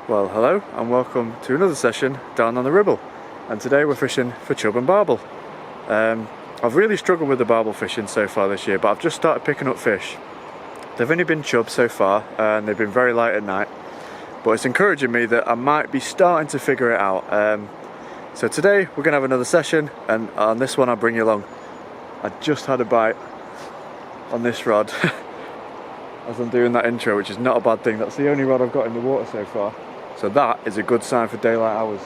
Well, hello and welcome to another session down on the Ribble, and today we're fishing for chub and barbel. I've really struggled with the barbel fishing so far this year, but I've just started picking up fish. They've only been chub so far and they've been very light at night, but it's encouraging me that I might be starting to figure it out. So today we're going to have another session, and on this one I'll bring you along. I just had a bite on this rod as I'm doing that intro, which is not a bad thing. That's the only rod I've got in the water so far. So that is a good sign for daylight hours.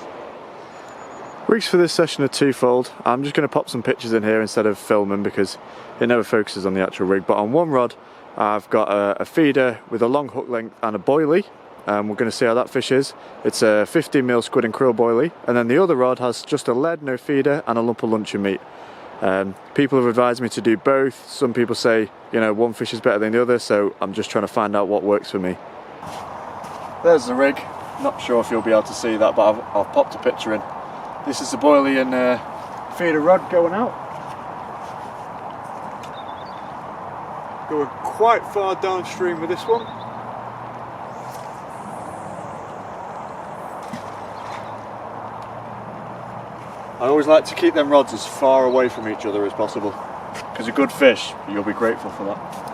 Rigs for this session are twofold. I'm just going to pop some pictures in here instead of filming because it never focuses on the actual rig. But on one rod I've got a feeder with a long hook length and a boilie. We're going to see how that fish is. It's a 15mm squid and krill boilie. And then the other rod has just a lead, no feeder, and a lump of luncheon meat. People have advised me to do both. Some people say, you know, one fish is better than the other, so I'm just trying to find out what works for me. There's the rig. Not sure if you'll be able to see that, but I've popped a picture in. This is the boilie and feeder rod going out. Going quite far downstream with this one. I always like to keep them rods as far away from each other as possible, because a good fish, you'll be grateful for that.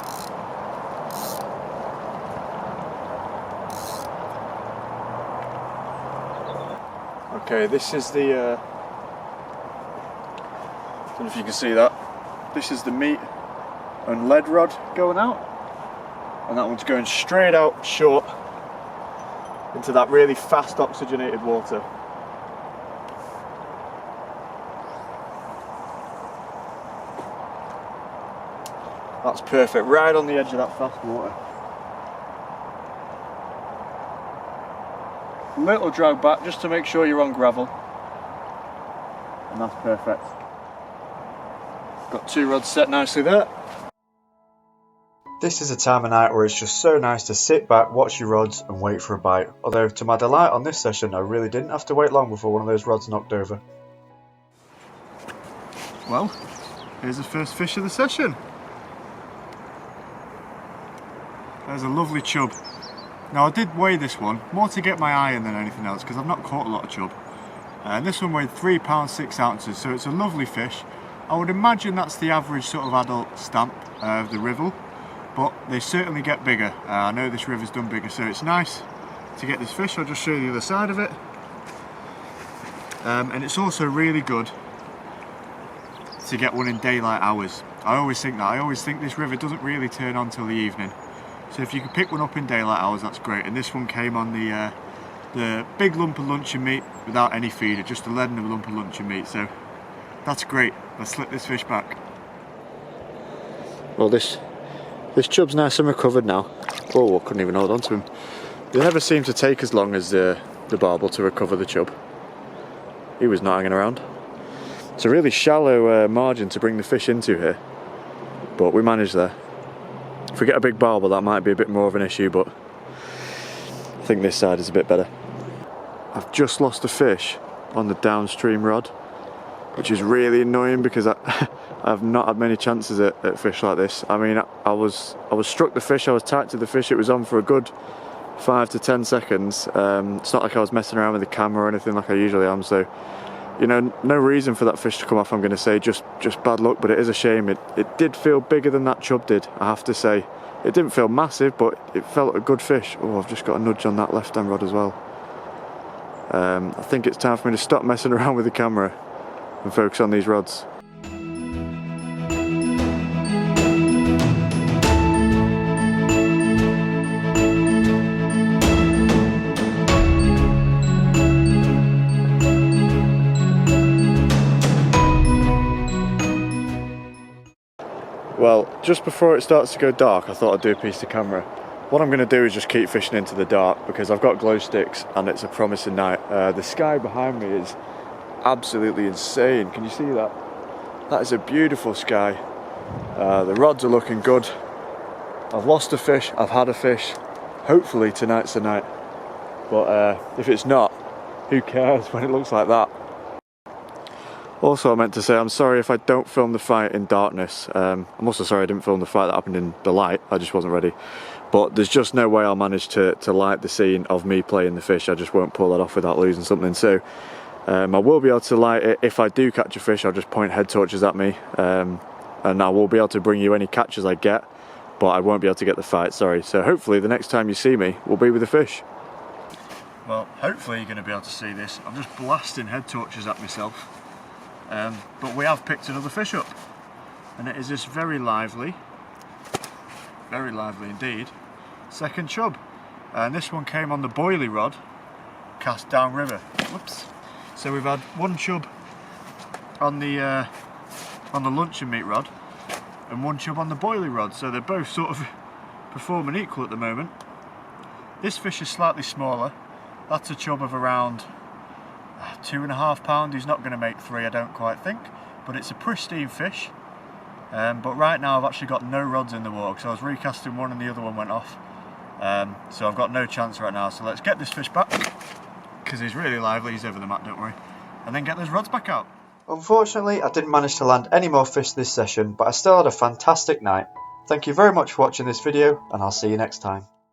Okay, this is the, I don't know if you can see that, this is the meat and lead rod going out, and that one's going straight out short into that really fast oxygenated water. That's perfect, right on the edge of that fast water. Little drag back just to make sure you're on gravel, and that's perfect. Got two rods set nicely there. This is a time of night where it's just so nice to sit back, watch your rods and wait for a bite. Although to my delight on this session I really didn't have to wait long before one of those rods knocked over. Well, here's the first fish of the session. There's a lovely chub. Now I did weigh this one, more to get my eye in than anything else, because I've not caught a lot of chub. And this one weighed 3 pounds 6 ounces, so it's a lovely fish. I would imagine that's the average sort of adult stamp of the Ribble, but they certainly get bigger. I know this river's done bigger, so it's nice to get this fish. I'll just show you the other side of it. And it's also really good to get one in daylight hours. I always think that. I always think this river doesn't really turn on till the evening. So if you can pick one up in daylight hours, that's great. And this one came on the big lump of luncheon meat without any feeder, just a lead and a lump of luncheon meat. So that's great. Let's slip this fish back. Well, this chub's nice and recovered now. Oh, I couldn't even hold on to him. They never seem to take as long as the barbel to recover the chub. He was not hanging around. It's a really shallow margin to bring the fish into here, but we managed there. If we get a big barbel, that might be a bit more of an issue, but I think this side is a bit better. I've just lost a fish on the downstream rod, which is really annoying because I've not had many chances at fish like this. I mean, I was struck the fish, I was tight to the fish, it was on for a good 5 to 10 seconds. It's not like I was messing around with the camera or anything like I usually am, so you know, no reason for that fish to come off, I'm going to say, just bad luck, but it is a shame. It did feel bigger than that chub did, I have to say. It didn't feel massive, but it felt a good fish. Oh, I've just got a nudge on that left hand rod as well. I think it's time for me to stop messing around with the camera and focus on these rods. Well, just before it starts to go dark, I thought I'd do a piece to camera. What I'm going to do is just keep fishing into the dark because I've got glow sticks and it's a promising night. The sky behind me is absolutely insane. Can you see that? That is a beautiful sky. The rods are looking good. I've lost a fish, I've had a fish. Hopefully tonight's the night. But if it's not, who cares when it looks like that? Also, I meant to say I'm sorry if I don't film the fight in darkness. I'm also sorry I didn't film the fight that happened in the light, I just wasn't ready. but there's just no way I'll manage to light the scene of me playing the fish. I just won't pull that off without losing something. So I will be able to light it. If I do catch a fish, I'll just point head torches at me, and I will be able to bring you any catches I get, but I won't be able to get the fight, sorry. So hopefully the next time you see me will be with a fish. Well, hopefully you're going to be able to see this. I'm just blasting head torches at myself, but we have picked another fish up, and it is this very lively indeed, second chub. And this one came on the boilie rod, cast downriver. Whoops. So we've had one chub on the luncheon meat rod and one chub on the boilie rod, so they're both sort of performing equal at the moment. This fish is slightly smaller. That's a chub of around 2.5 pounds. He's not going to make 3, I don't quite think, but it's a pristine fish. But right now I've actually got no rods in the water, because I was recasting one and the other one went off. So I've got no chance right now, so let's get this fish back, because he's really lively. He's over the mat, don't worry, and then get those rods back out. Unfortunately, I didn't manage to land any more fish this session, but I still had a fantastic night. Thank you very much for watching this video, and I'll see you next time.